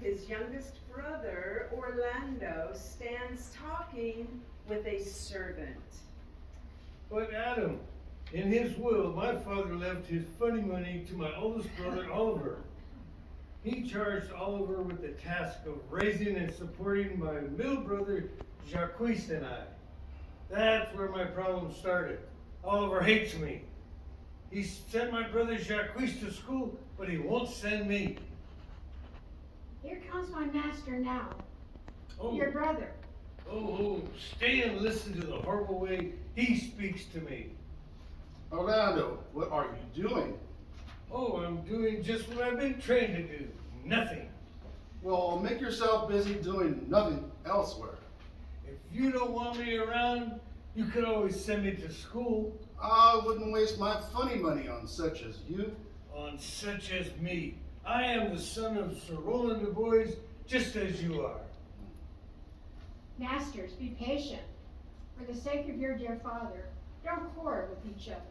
his youngest brother, Orlando, stands talking with a servant. But Adam, in his will, my father left his funny money to my oldest brother, Oliver. He charged Oliver with the task of raising and supporting my middle brother, Jacques and I. That's where my problem started. Oliver hates me. He sent my brother Jacques to school, but he won't send me. Here comes my master now. Oh, Your brother. oh, stay and listen to the horrible way he speaks to me. Orlando, what are you doing? Oh, I'm doing just what I've been trained to do. Nothing. Well, make yourself busy doing nothing elsewhere. If you don't want me around, you could always send me to school. I wouldn't waste my funny money on such as you. On such as me. I am the son of Sir Roland de Bois, just as you are. Masters, be patient. For the sake of your dear father, don't quarrel with each other.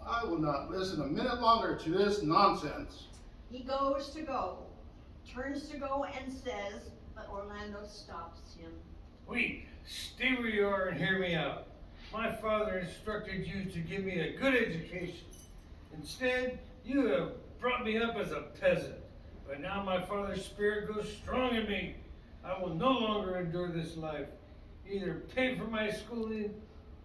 I will not listen a minute longer to this nonsense. He goes to go, turns to go and says, but Orlando stops him. Wait, stay where you are and hear me out. My father instructed you to give me a good education. Instead, you have brought me up as a peasant. But now my father's spirit goes strong in me. I will no longer endure this life. Either pay for my schooling,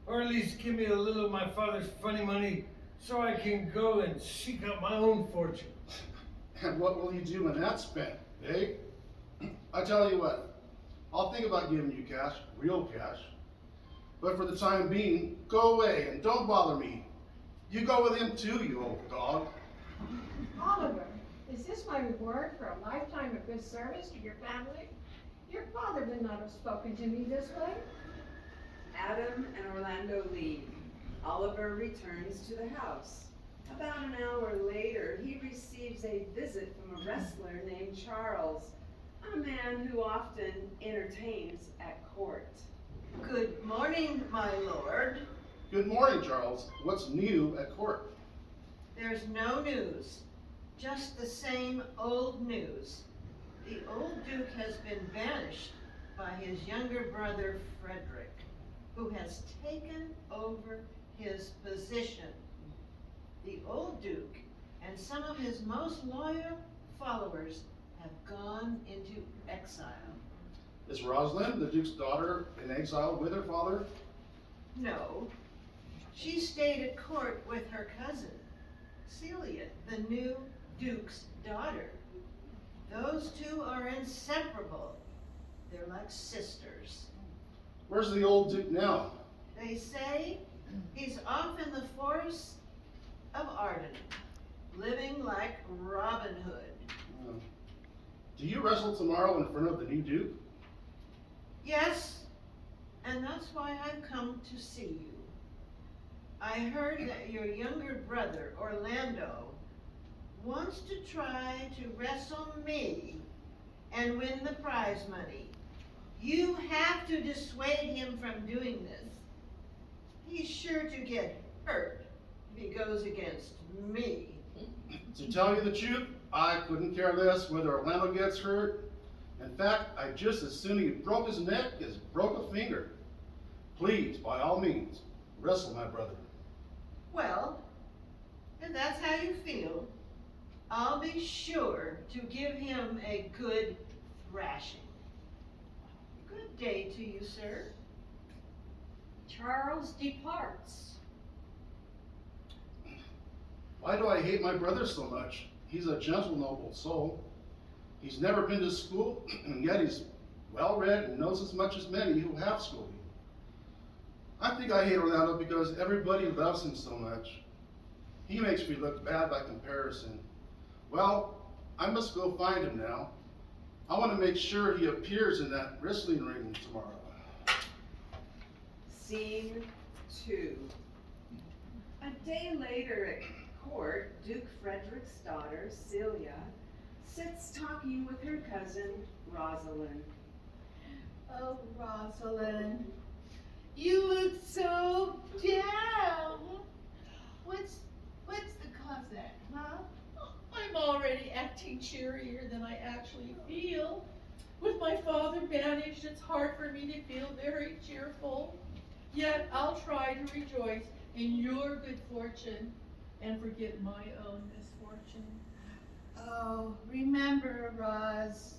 or at least give me a little of my father's funny money so I can go and seek out my own fortune. And what will you do when that's spent, eh? I tell you what, I'll think about giving you cash, real cash. But for the time being, go away and don't bother me. You go with him too, you old dog. Oliver, is this my reward for a lifetime of good service to your family? Your father would not have spoken to me this way. Adam and Orlando leave. Oliver returns to the house. About an hour later, he receives a visit from a wrestler named Charles, a man who often entertains at court. Good morning, my lord. Good morning, Charles. What's new at court? There's no news, just the same old news. The old Duke has been banished by his younger brother, Frederick, who has taken over his position. The old Duke and some of his most loyal followers have gone into exile. Is Rosalind, the Duke's daughter, in exile with her father? No, she stayed at court with her cousin, Celia, the new Duke's daughter. Those two are inseparable. They're like sisters. Where's the old Duke now? They say he's off in the forests of Arden, living like Robin Hood. Do you wrestle tomorrow in front of the new Duke? Yes, and that's why I've come to see you. I heard that your younger brother, Orlando, wants to try to wrestle me and win the prize money. You have to dissuade him from doing this. He's sure to get hurt if he goes against me. To tell you the truth, I couldn't care less whether Orlando gets hurt. In fact, I'd just as soon he broke his neck as broke a finger. Please, by all means, wrestle my brother. Well, if that's how you feel, I'll be sure to give him a good thrashing. Good day to you, sir. Charles departs. Why do I hate my brother so much? He's a gentle, noble soul. He's never been to school, and yet he's well-read and knows as much as many who have schooling. I think I hate Orlando because everybody loves him so much. He makes me look bad by comparison. Well, I must go find him now. I want to make sure he appears in that wrestling ring tomorrow. Scene 2. A day later at court, Duke Frederick's daughter, Celia, sits talking with her cousin, Rosalind. Oh, Rosalind, you look so down. What's the cause of that, huh? I'm already acting cheerier than I actually feel. With my father banished, it's hard for me to feel very cheerful. Yet I'll try to rejoice in your good fortune and forget my own misfortune. Oh, remember, Roz,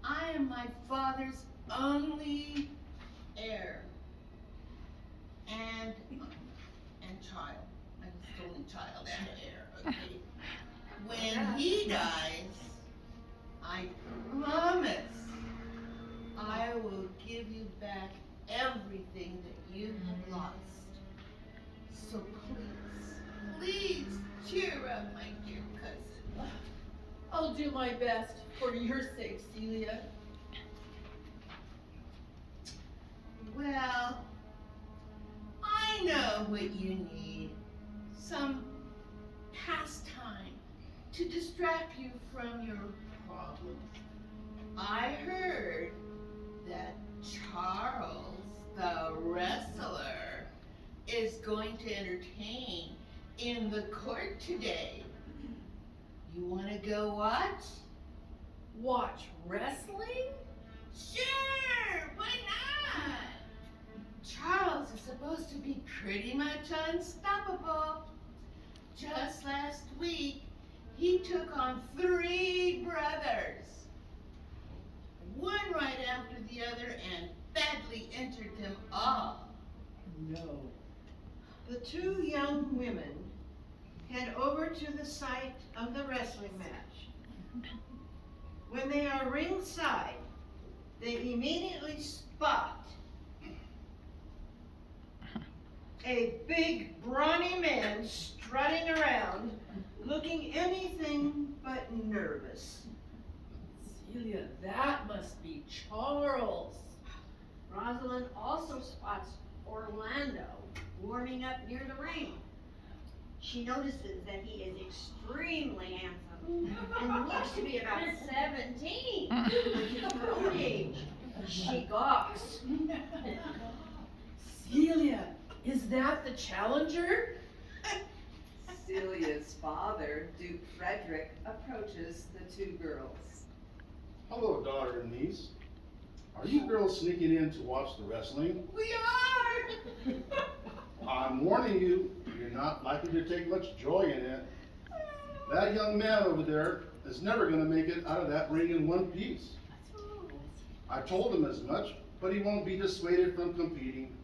I am my father's only heir. And child. I'm his only child and heir, okay? When he dies, I promise I will give you back everything that you have lost. So please cheer up, my dear cousin. I'll do my best for your sake, Celia. Well, I know what you need. Some pastime to distract you from your problems. I heard that Charles, the wrestler, is going to entertain in the court today. You want to go watch? Watch wrestling? Sure, why not? Charles is supposed to be pretty much unstoppable. Just last week, he took on 3 brothers. One right after the other and badly injured them all. No. The 2 young women head over to the site of the wrestling match. When they are ringside, they immediately spot a big, brawny man strutting around, looking anything but nervous. Celia, that must be Charles. Rosalind also spots Orlando warming up near the ring. She notices that he is extremely handsome and looks to be about 17, which is her own age. She gawks. Celia, is that the challenger? Celia's father, Duke Frederick, approaches the 2 girls. Hello, daughter and niece. Are you girls sneaking in to watch the wrestling? We are! I'm warning you, you're not likely to take much joy in it. That young man over there is never going to make it out of that ring in one piece. I told him as much, but he won't be dissuaded from competing.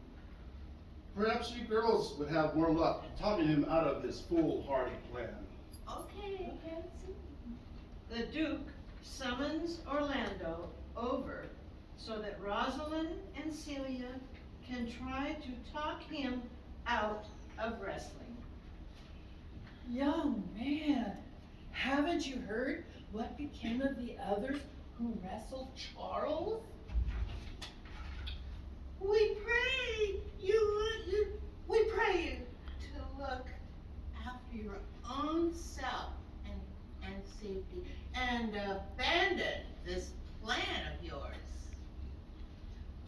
Perhaps you girls would have more luck talking him out of this foolhardy plan. Okay. The Duke summons Orlando over so that Rosalind and Celia can try to talk him out of wrestling. Young man, haven't you heard what became of the others who wrestled Charles? We pray you to look after your own self and safety and abandon this plan of yours.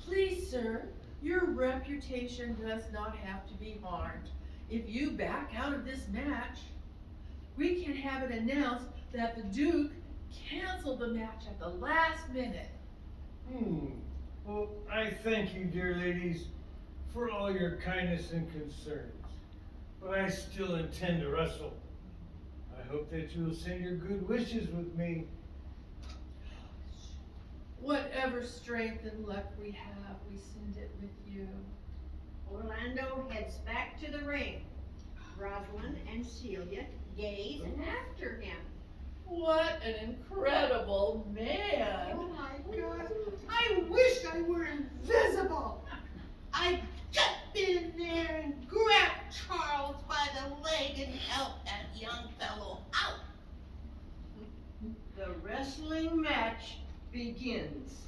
Please, sir, your reputation does not have to be harmed. If you back out of this match, we can have it announced that the Duke canceled the match at the last minute. Well, I thank you, dear ladies, for all your kindness and concerns. But I still intend to wrestle. I hope that you will send your good wishes with me. Whatever strength and luck we have, we send it with you. Orlando heads back to the ring. Rosalind and Celia gaze after him. What an incredible man! Oh my God, I wish I were invisible. I'd just been there and grabbed Charles by the leg and helped that young fellow out. The wrestling match begins.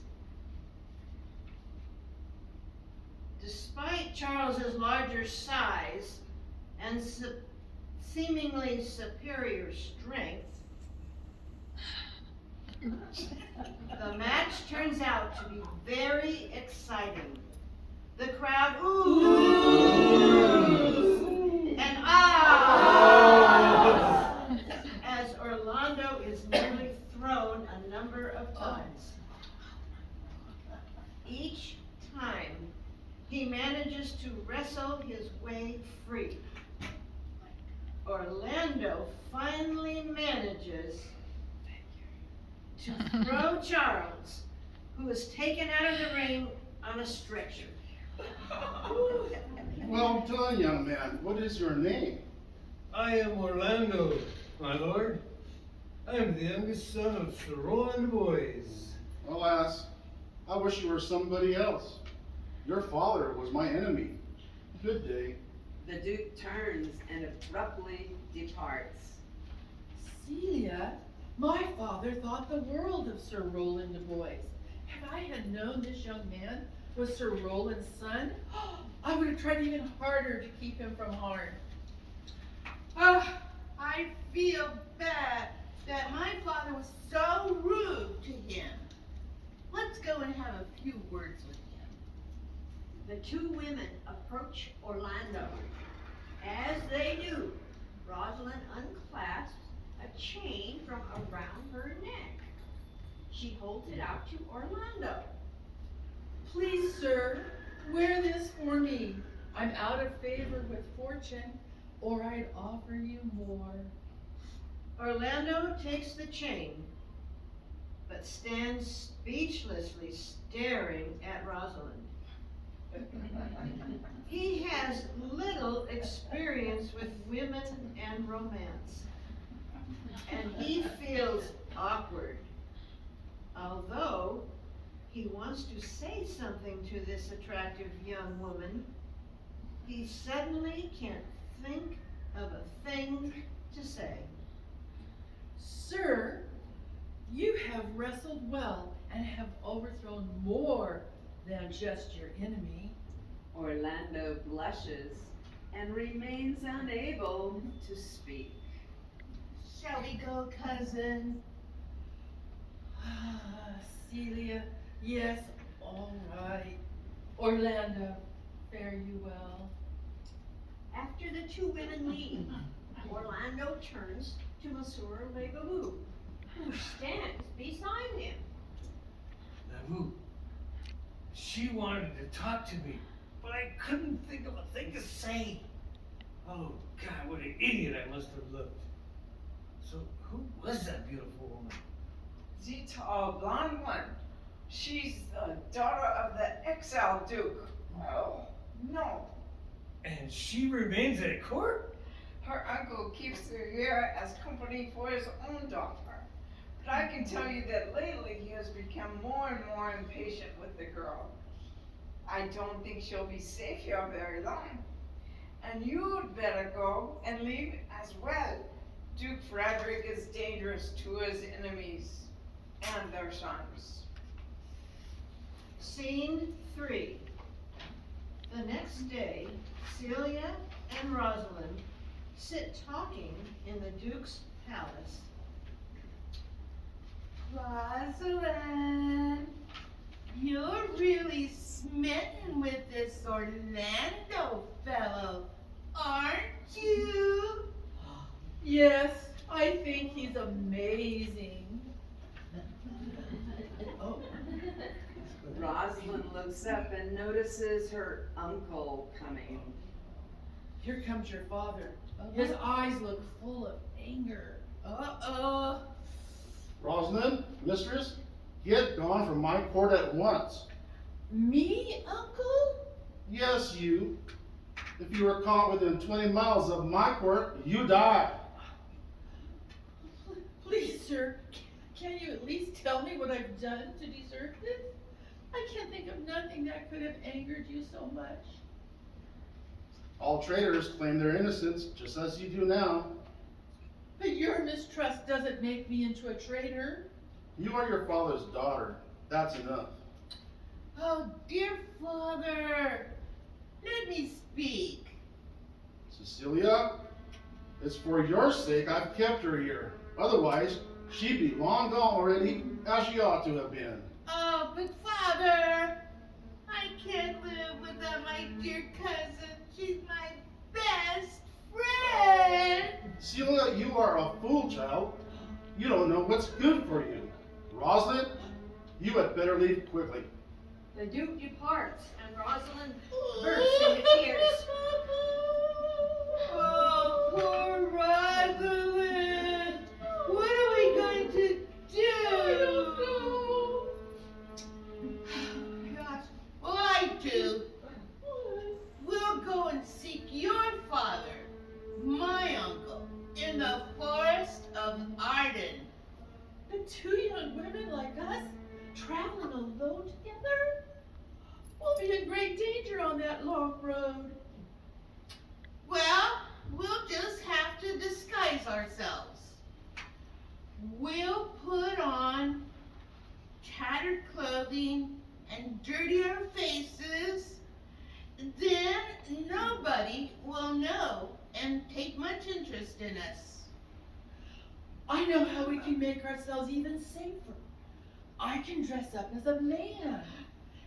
Despite Charles's larger size and seemingly superior strength, the match turns out to be very exciting. The crowd oohs and ahs as Orlando is nearly thrown a number of times. each time he manages to wrestle his way free. Orlando finally manages to throw Charles, who is taken out of the ring on a stretcher. Well done, young man. What is your name? I am Orlando, my lord. I am the youngest son of Sir Roland Boys. Alas, I wish you were somebody else. Your father was my enemy. Good day. The Duke turns and abruptly departs. Celia, my father thought the world of Sir Roland de Boys. If I had known this young man was Sir Roland's son, I would have tried even harder to keep him from harm. Oh, I feel bad that my father was so rude to him. Let's go and have a few words with him. The two women approach Orlando. As they do, Rosalind unclasps a chain from around her neck. She holds it out to Orlando. Please, sir, wear this for me. I'm out of favor with fortune, or I'd offer you more. Orlando takes the chain, but stands speechlessly staring at Rosalind. He has little experience with women and romance, and he feels awkward. Although he wants to say something to this attractive young woman, he suddenly can't think of a thing to say. Sir, you have wrestled well and have overthrown more than just your enemy. Orlando blushes and remains unable to speak. Shall we go, cousin? Celia, yes, all right. Orlando, fare you well. After the two women leave, Orlando turns to Monsieur Legout, who stands beside him. Lavu, she wanted to talk to me, but I couldn't think of a thing to say. Oh, God, what an idiot I must have looked. So, who was that beautiful woman? The tall blonde one. She's the daughter of the exiled Duke. Oh, no. And she remains at court? Her uncle keeps her here as company for his own daughter. But I can tell you that lately he has become more and more impatient with the girl. I don't think she'll be safe here very long. And you'd better go and leave as well. Duke Frederick is dangerous to his enemies and their sons. Scene 3. The next day, Celia and Rosalind sit talking in the Duke's palace. Rosalind, you're really smitten with this Orlando fellow, aren't you? Yes, I think he's amazing. Oh. Rosalind looks up and notices her uncle coming. Here comes your father. His eyes look full of anger. Uh-oh. Rosalind, mistress, get gone from my court at once. Me, uncle? Yes, you. If you were caught within 20 miles of my court, you die. Please, sir, can you at least tell me what I've done to deserve this? I can't think of nothing that could have angered you so much. All traitors claim their innocence, just as you do now. But your mistrust doesn't make me into a traitor. You are your father's daughter. That's enough. Oh, dear father, let me speak. Cecilia, it's for your sake I've kept her here. Otherwise, she'd be long gone already, as she ought to have been. Oh, but father, I can't live without my dear cousin. She's my best friend. Celia, you are a fool, child. You don't know what's good for you. Rosalind, you had better leave quickly. The Duke departs, and Rosalind bursts into tears. Oh, poor Rosalind! What are we going to do? Gosh, well, I do. We'll go and seek your father, my uncle, in the forest of Arden. The two young women like us traveling alone together? We'll be in great danger on that long road. Well, we'll just have to disguise ourselves. We'll put on tattered clothing and dirty our faces. Then nobody will know and take much interest in us. I know how we can make ourselves even safer. I can dress up as a man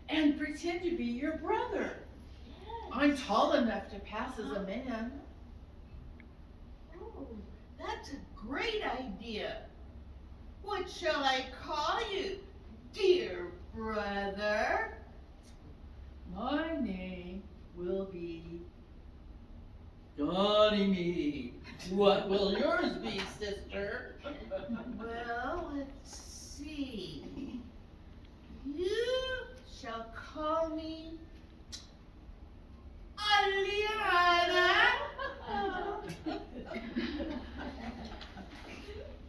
and pretend to be your brother. I'm tall enough to pass as a man. Oh, that's a great idea. What shall I call you, dear brother? My name will be Ganymede. What will yours be, sister? Well, let's see. You shall call me Aliana.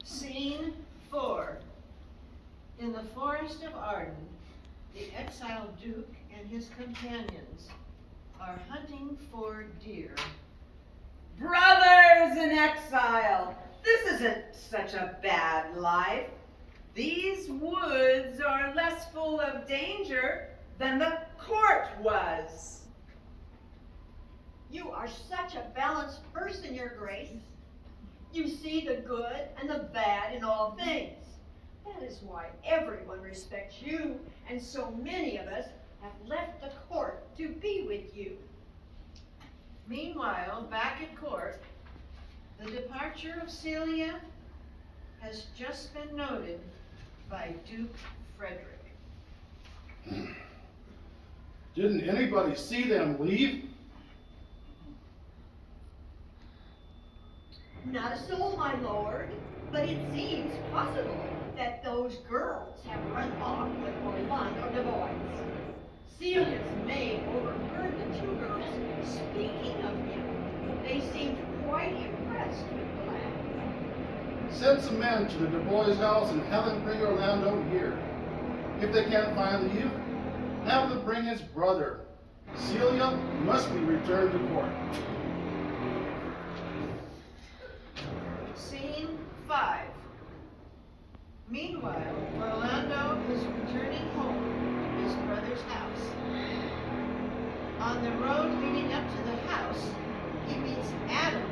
Scene 4. In the forest of Arden, the exiled Duke and his companions are hunting for deer. Brothers in exile, this isn't such a bad life. These woods are less full of danger than the court was. You are such a balanced person, Your Grace. You see the good and the bad in all things. That is why everyone respects you, and so many of us have left the court to be with you. Meanwhile, back at court, the departure of Celia has just been noted by Duke Frederick. Didn't anybody see them leave? Not a soul, my lord, but it seems possible that those girls have run off with Orlando de Boyce. Celia's maid overheard the two girls speaking of him. They seemed quite impressed with the lad. Send some men to the Du Bois house and have them bring Orlando here. If they can't find the youth, have them bring his brother. Celia must be returned to court. Scene 5. Meanwhile, Orlando is returning home to his brother's house. On the road leading up to the house, he meets Adam,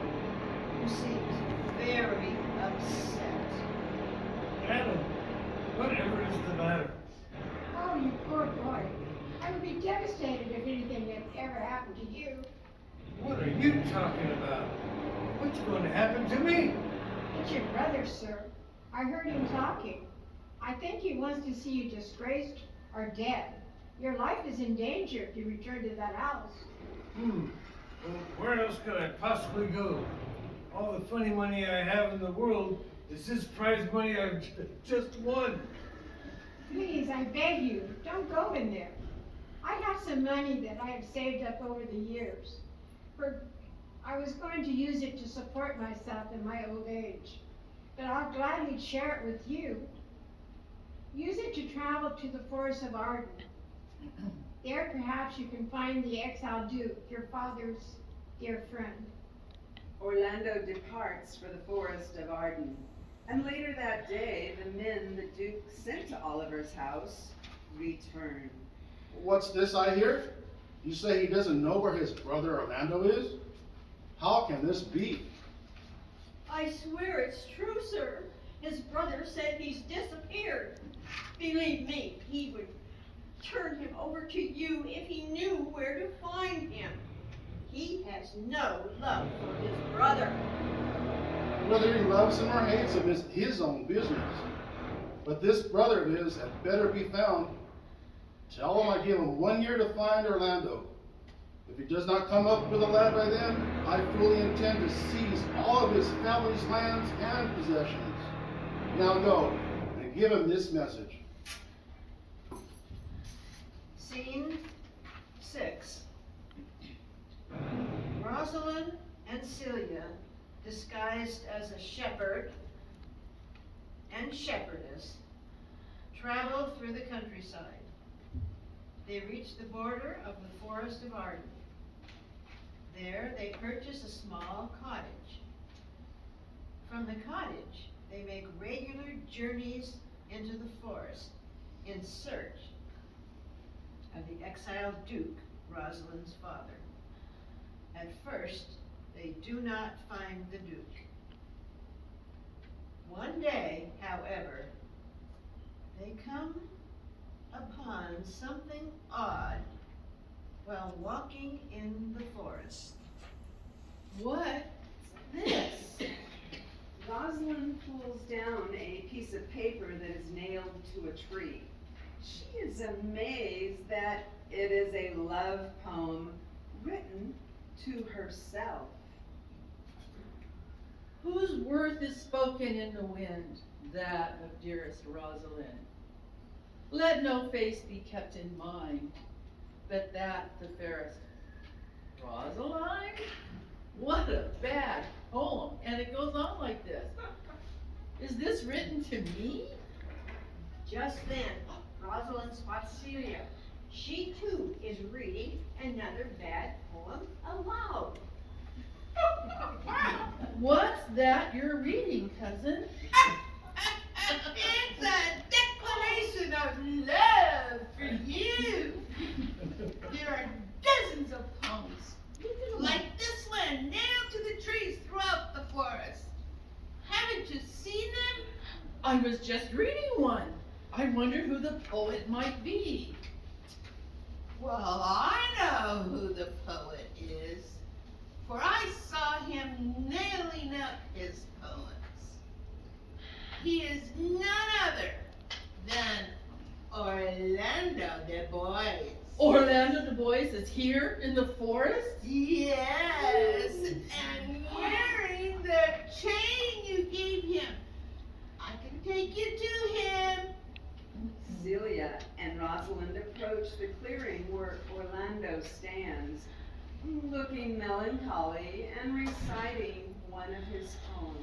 who seems very upset. Adam, whatever is the matter? Oh, you poor boy. I would be devastated if anything had ever happened to you. What are you talking about? What's going to happen to me? It's your brother, sir. I heard him talking. I think he wants to see you disgraced or dead. Your life is in danger if you return to that house. Well, where else could I possibly go? All the funny money I have in the world is this prize money I've just won. Please, I beg you, don't go in there. I have some money that I have saved up over the years. I was going to use it to support myself in my old age, but I'll gladly share it with you. Use it to travel to the forest of Arden. There perhaps you can find the exiled Duke, your father's dear friend. Orlando departs for the forest of Arden, and later that day, the men the Duke sent to Oliver's house return. What's this I hear? You say he doesn't know where his brother Orlando is? How can this be? I swear it's true, sir. His brother said he's disappeared. Believe me, he would turn him over to you if he knew where to find him. He has no love for his brother. Whether he loves him or hates him is his own business. But this brother of his had better be found. Tell him I give him 1 year to find Orlando. If he does not come up with a lad by then, I fully intend to seize all of his family's lands and possessions. Now go and give him this message. Scene 6. Rosalind and Celia, disguised as a shepherd and shepherdess, travel through the countryside. They reach the border of the Forest of Arden. There they purchase a small cottage. From the cottage, they make regular journeys into the forest in search of the exiled Duke, Rosalind's father. At first, they do not find the Duke. One day, however, they come upon something odd while walking in the forest. What's this? Rosalind pulls down a piece of paper that is nailed to a tree. She is amazed that it is a love poem written to herself. Whose worth is spoken in the wind? That of dearest Rosalind. Let no face be kept in mind, but that the fairest. Rosaline? What a bad poem, and it goes on like this. Is this written to me? Just then, Rosalind spots Celia. She too is reading another bad poem aloud. What's that you're reading, cousin? It's a declaration of love for you. There are dozens of poems like this one nailed to the trees throughout the forest. Haven't you seen them? I was just reading one. I wonder who the poet might be. Well, I know who the poet is, for I saw him nailing up his poems. He is none other than Orlando the Boys. Orlando Du Bois is here in the forest? Yes, and wearing the chain you gave him. I can take you to him. Celia and Rosalind approach the clearing where Orlando stands, looking melancholy and reciting one of his poems.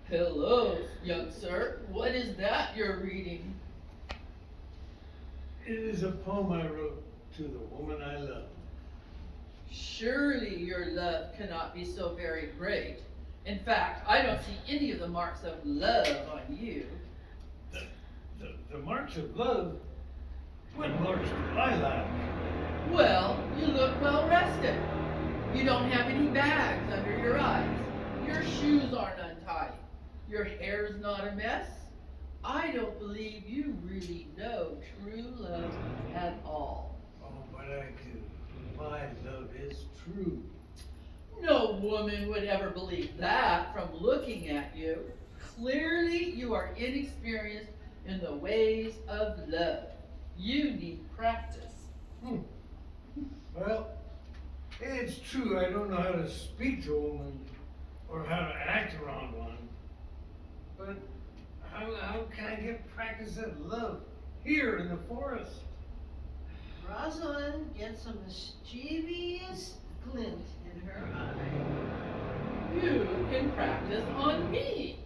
Hello, young sir. What is that you're reading? It is a poem I wrote to the woman I love. Surely your love cannot be so very great. In fact, I don't see any of the marks of love on you. The marks of love? What marks do I lack? Well, you look well rested. You don't have any bags under your eyes. Your shoes aren't untied. Your hair's not a mess. I don't believe you really know true love at all. Oh, but I do. My love is true. No woman would ever believe that from looking at you. Clearly, you are inexperienced in the ways of love. You need practice. Well, it's true I don't know how to speak to a woman or how to act around one. But how can I get practice at love here in the forest? Rosalind gets a mischievous glint in her eye. You can practice on me.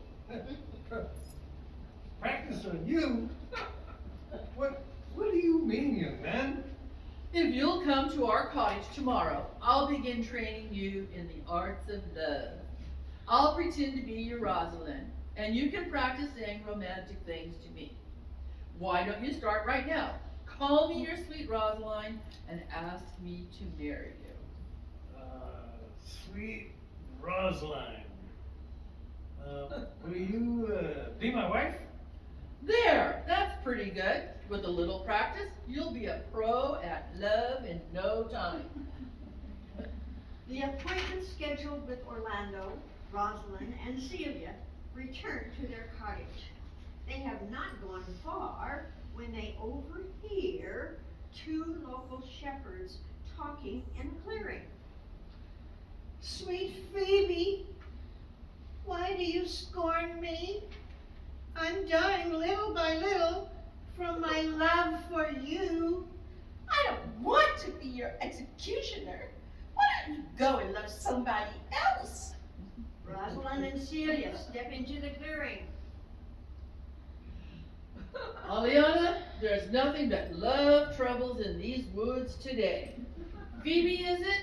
Practice on you? What do you mean, young man? If you'll come to our cottage tomorrow, I'll begin training you in the arts of love. I'll pretend to be your Rosalind, and you can practice saying romantic things to me. Why don't you start right now? Call me your sweet Rosaline and ask me to marry you. Sweet Rosaline. Will you be my wife? There, that's pretty good. With a little practice, you'll be a pro at love in no time. The appointment scheduled with Orlando, Rosalind, and Celia return to their cottage. They have not gone far when they overhear two local shepherds talking in a clearing. Sweet Phoebe, why do you scorn me? I'm dying little by little from my love for you. I don't want to be your executioner. Why don't you go and love somebody else? Rosalind and Celia step into the clearing. Aliana, there's nothing but love troubles in these woods today. Phoebe, is it?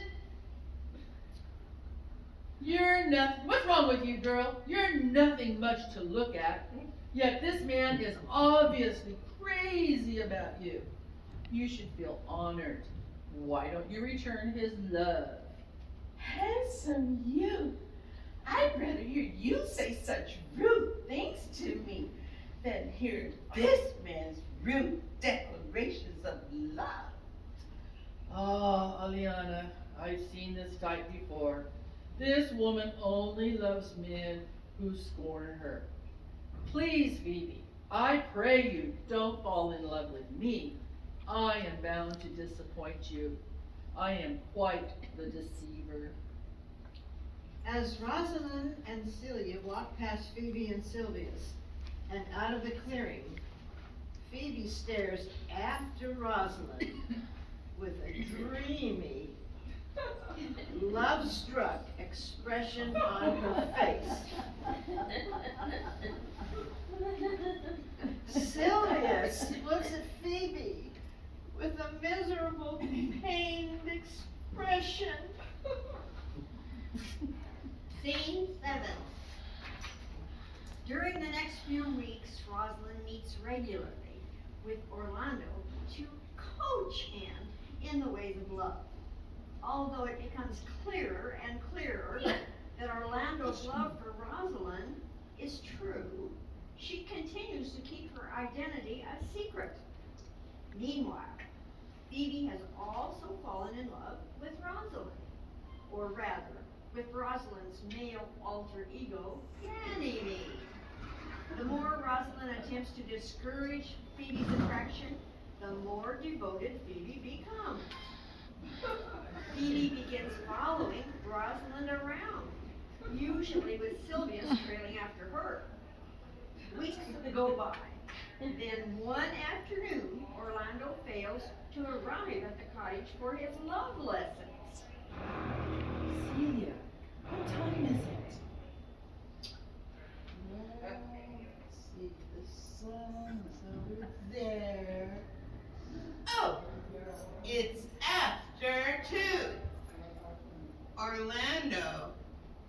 You're nothing. What's wrong with you, girl? You're nothing much to look at. Yet this man is obviously crazy about you. You should feel honored. Why don't you return his love? Handsome you. I'd rather hear you say such rude things to me than hear this man's rude declarations of love. Ah, Aliana, I've seen this type before. This woman only loves men who scorn her. Please, Phoebe, I pray you don't fall in love with me. I am bound to disappoint you. I am quite the deceiver. As Rosalind and Celia walk past Phoebe and Sylvius and out of the clearing, Phoebe stares after Rosalind with a dreamy, love-struck expression on her face. Sylvius looks at Phoebe with a miserable, pained expression. Scene 7. During the next few weeks, Rosalind meets regularly with Orlando to coach him in the ways of love. Although it becomes clearer and clearer that Orlando's love for Rosalind is true, she continues to keep her identity a secret. Meanwhile, Phoebe has also fallen in love with Rosalind, or rather, with Rosalind's male alter ego, Ganymede. The more Rosalind attempts to discourage Phoebe's attraction, the more devoted Phoebe becomes. Phoebe begins following Rosalind around, usually with Sylvius trailing after her. Weeks go by. Then one afternoon, Orlando fails to arrive at the cottage for his love lessons. Celia, what time is it? Let's see, the sun's over there. Oh, it's after 2. Orlando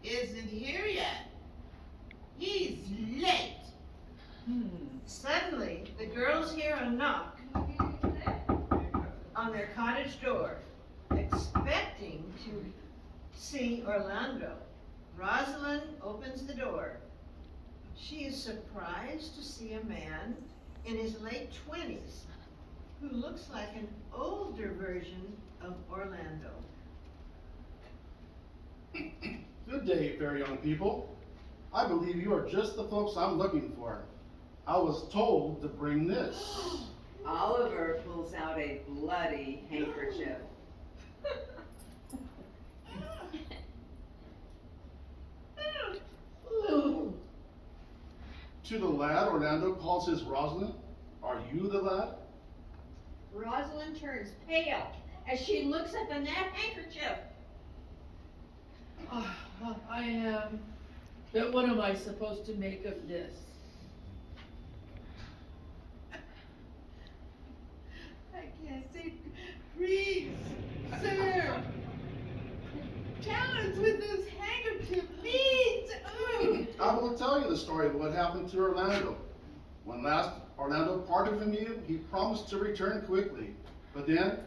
isn't here yet. He's late. Suddenly, the girls hear a knock on their cottage door, expecting to see Orlando. Rosalind opens the door. She is surprised to see a man in his late 20s who looks like an older version of Orlando. Good day, fair young people. I believe you are just the folks I'm looking for. I was told to bring this. Oliver pulls out a bloody handkerchief. To the lad Orlando calls his Rosalind, are you the lad? Rosalind turns pale as she looks at the handkerchief. I am. But what am I supposed to make of this? I can't say, please, sir. Tell us what this handkerchief means. I will tell you the story of what happened to Orlando. When last Orlando parted from you, he promised to return quickly. But then,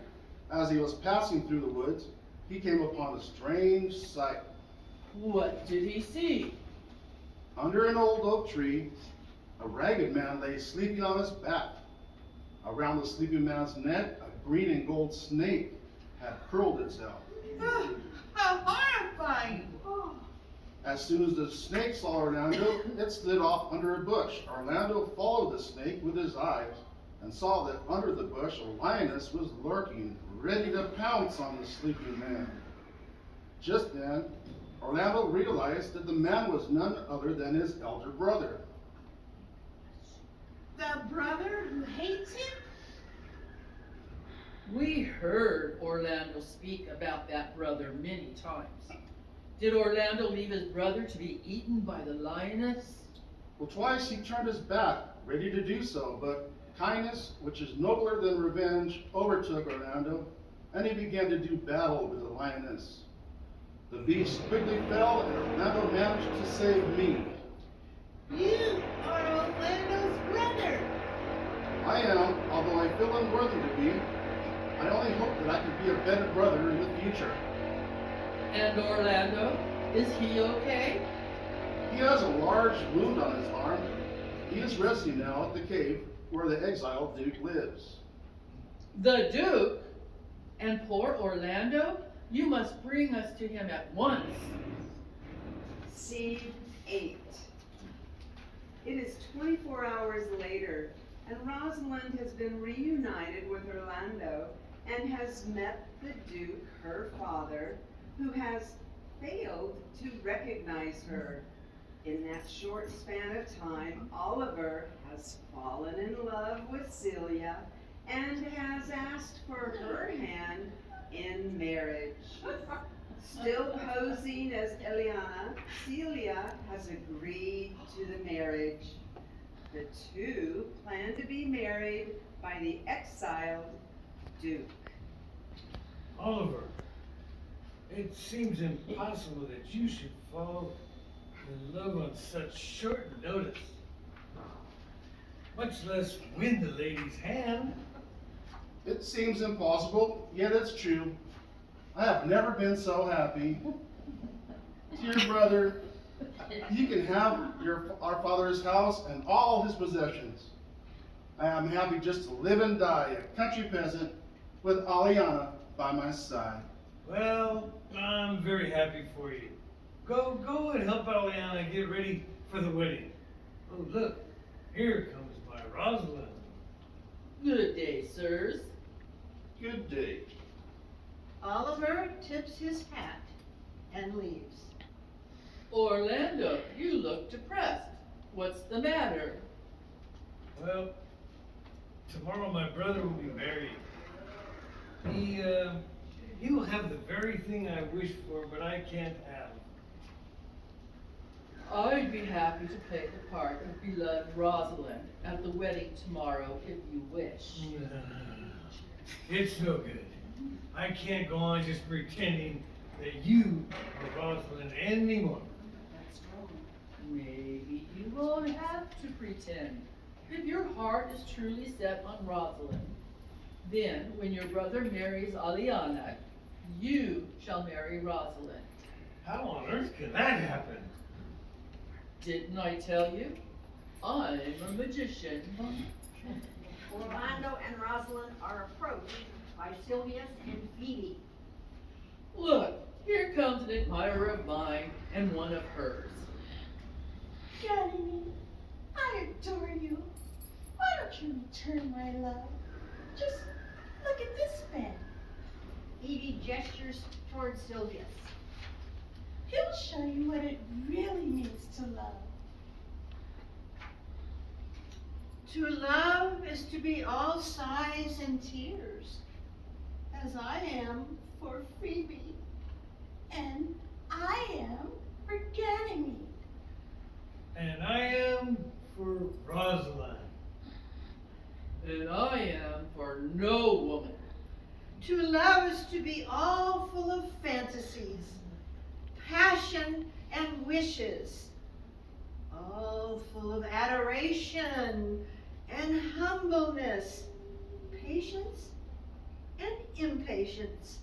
as he was passing through the woods, he came upon a strange sight. What did he see? Under an old oak tree, a ragged man lay sleeping on his back. Around the sleeping man's neck, a green and gold snake had curled itself. How horrifying. As soon as the snake saw Orlando, it slid off under a bush. Orlando followed the snake with his eyes and saw that under the bush a lioness was lurking, ready to pounce on the sleeping man. Just then, Orlando realized that the man was none other than his elder brother. The brother who hates him? We heard Orlando speak about that brother many times. Did Orlando leave his brother to be eaten by the lioness? Well, twice he turned his back, ready to do so, but kindness, which is nobler than revenge, overtook Orlando, and he began to do battle with the lioness. The beast quickly fell, and Orlando managed to save me. You are Orlando's brother. I am, although I feel unworthy to be. I only hope that I can be a better brother in the future. And Orlando, is he okay? He has a large wound on his arm. He is resting now at the cave where the exiled Duke lives. The Duke? And poor Orlando? You must bring us to him at once. Scene 8. It is 24 hours later, and Rosalind has been reunited with Orlando and has met the Duke, her father, who has failed to recognize her. In that short span of time, Oliver has fallen in love with Celia and has asked for her hand in marriage. Still posing as Eliana, Celia has agreed to the marriage. The two plan to be married by the exiled Duke. Oliver, it seems impossible that you should fall in love on such short notice, much less win the lady's hand. It seems impossible, yet it's true. I have never been so happy. Dear brother, you can have our father's house and all his possessions. I am happy just to live and die a country peasant with Aliana by my side. Well, I'm very happy for you. Go and help Aliana get ready for the wedding. Oh, look, here comes my Rosalind. Good day, sirs. Good day. Oliver tips his hat and leaves. Orlando, you look depressed. What's the matter? Well, tomorrow my brother will be married. He will have the very thing I wish for, but I can't have. I'd be happy to play the part of beloved Rosalind at the wedding tomorrow if you wish. It's no good. I can't go on just pretending that you are Rosalind anymore. Maybe you won't have to pretend. If your heart is truly set on Rosalind, then when your brother marries Aliana, you shall marry Rosalind. How on earth can that happen? Didn't I tell you? I'm a magician. Orlando and Rosalind are approached by Sylvius and Phoebe. Look, here comes an admirer of mine and one of hers. Ganymede, I adore you. Why don't you return my love? Just look at this man. Phoebe gestures towards Sylvius. He'll show you what it really means to love. To love is to be all sighs and tears, As I am for Phoebe. And I am for Ganymede. And I am for Rosalind. And I am for no woman. To love is to be all full of fantasies, passion and wishes, all full of adoration and humbleness, patience and impatience,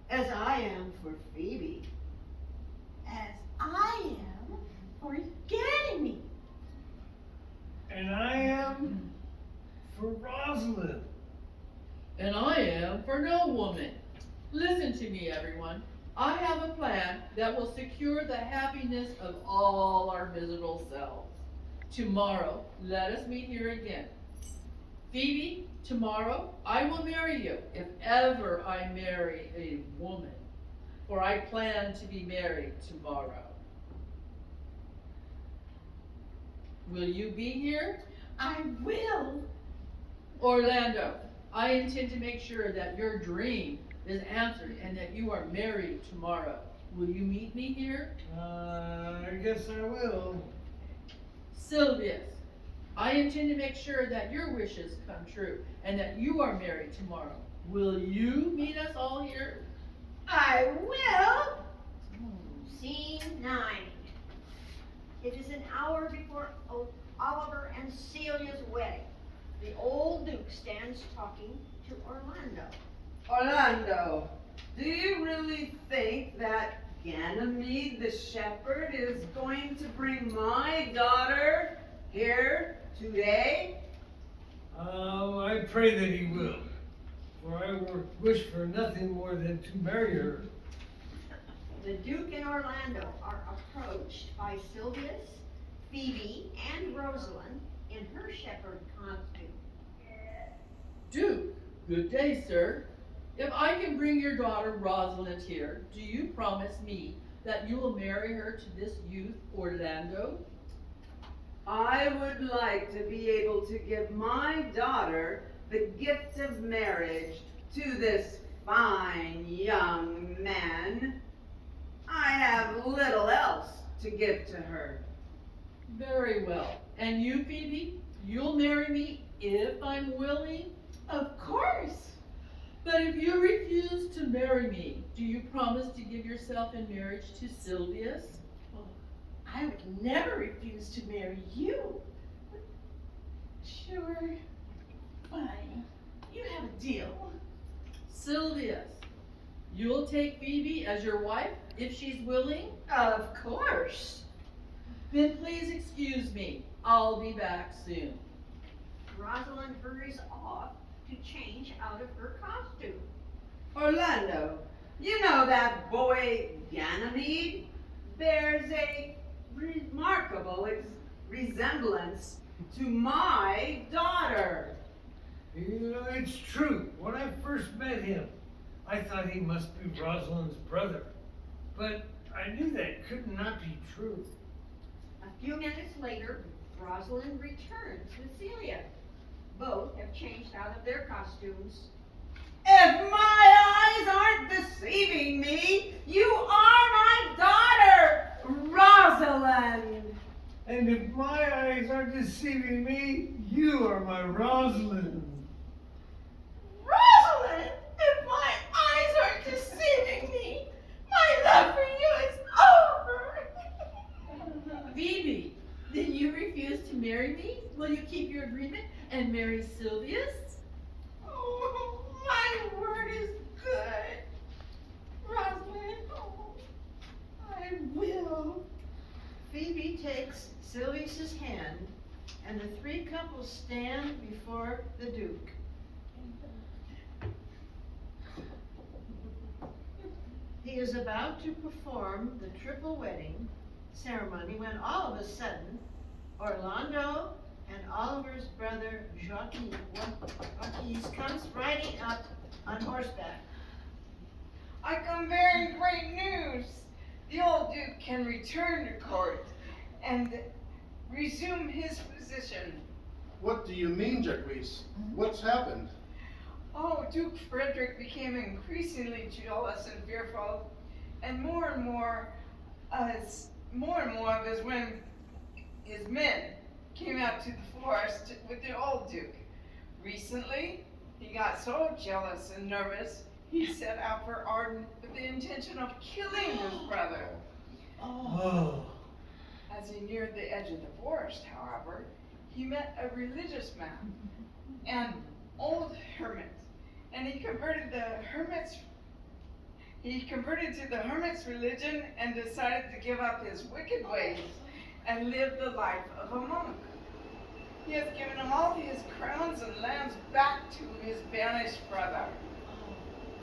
as I am for Phoebe. As I am for Ganymede. And I am for Rosalind. And I am for no woman. Listen to me, everyone. I have a plan that will secure the happiness of all our miserable selves. Tomorrow, let us meet here again. Phoebe, tomorrow I will marry you, if ever I marry a woman, for I plan to be married tomorrow. Will you be here? I will. Orlando, I intend to make sure that your dream is answered and that you are married tomorrow. Will you meet me here? I guess I will. Sylvius, I intend to make sure that your wishes come true and that you are married tomorrow. Will you meet us all here? I will. Scene 9. It is an hour before Oliver and Celia's wedding. The old Duke stands talking to Orlando. Orlando, do you really think that Ganymede the shepherd is going to bring my daughter here today? I pray that he will, for I wish for nothing more than to marry her. The Duke and Orlando are approached by Sylvius, Phoebe, and Rosalind in her shepherd costume. Duke, good day, sir. If I can bring your daughter Rosalind here, do you promise me that you will marry her to this youth, Orlando? I would like to be able to give my daughter the gift of marriage to this fine young man. I have little else to give to her. Very well. And you, Phoebe, you'll marry me if I'm willing? Of course. But if you refuse to marry me, do you promise to give yourself in marriage to Sylvius? I would never refuse to marry you. Sure. Fine. You have a deal. Sylvius, you'll take Phoebe as your wife if she's willing? Of course. Then please excuse me. I'll be back soon. Rosalind hurries off to change out of her costume. Orlando, you know that boy Ganymede bears a remarkable resemblance to my daughter. You know, it's true. When I first met him, I thought he must be Rosalind's brother. But I knew that could not be true. A few minutes later, Rosalind returns with Celia. Both have changed out of their costumes. If my eyes aren't deceiving me, you are my daughter, Rosalind. And if my eyes aren't deceiving me, you are my Rosalind. Rosalind, if my eyes aren't deceiving me, my love for you is over. Phoebe, then you refuse to marry me? Will you keep your agreement and marry Sylvius? Oh, my word is good. Rosalind, oh, I will. Phoebe takes Sylvius's hand, and the three couples stand before the Duke. He is about to perform the triple wedding ceremony when all of a sudden, Orlando and Oliver's brother Jacques comes riding up on horseback. I come bearing great news. The old Duke can return to court and resume his position. What do you mean, Jacques? What's happened? Oh, Duke Frederick became increasingly jealous and fearful, and more and more of his men came out to the forest with the old Duke. Recently, he got so jealous and nervous, he set out for Arden with the intention of killing his brother. Oh. As he neared the edge of the forest, however, he met a religious man, an old hermit, and he converted to the hermit's religion and decided to give up his wicked ways and live the life of a monk. He has given him all his crowns and lands back to his banished brother.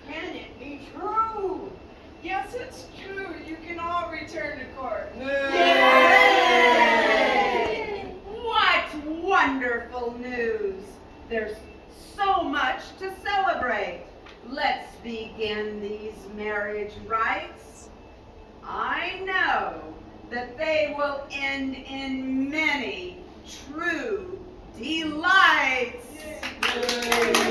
Can it be true? Yes, it's true. You can all return to court. Yay! What wonderful news! There's so much to celebrate. Let's begin these marriage rites. I know that they will end in many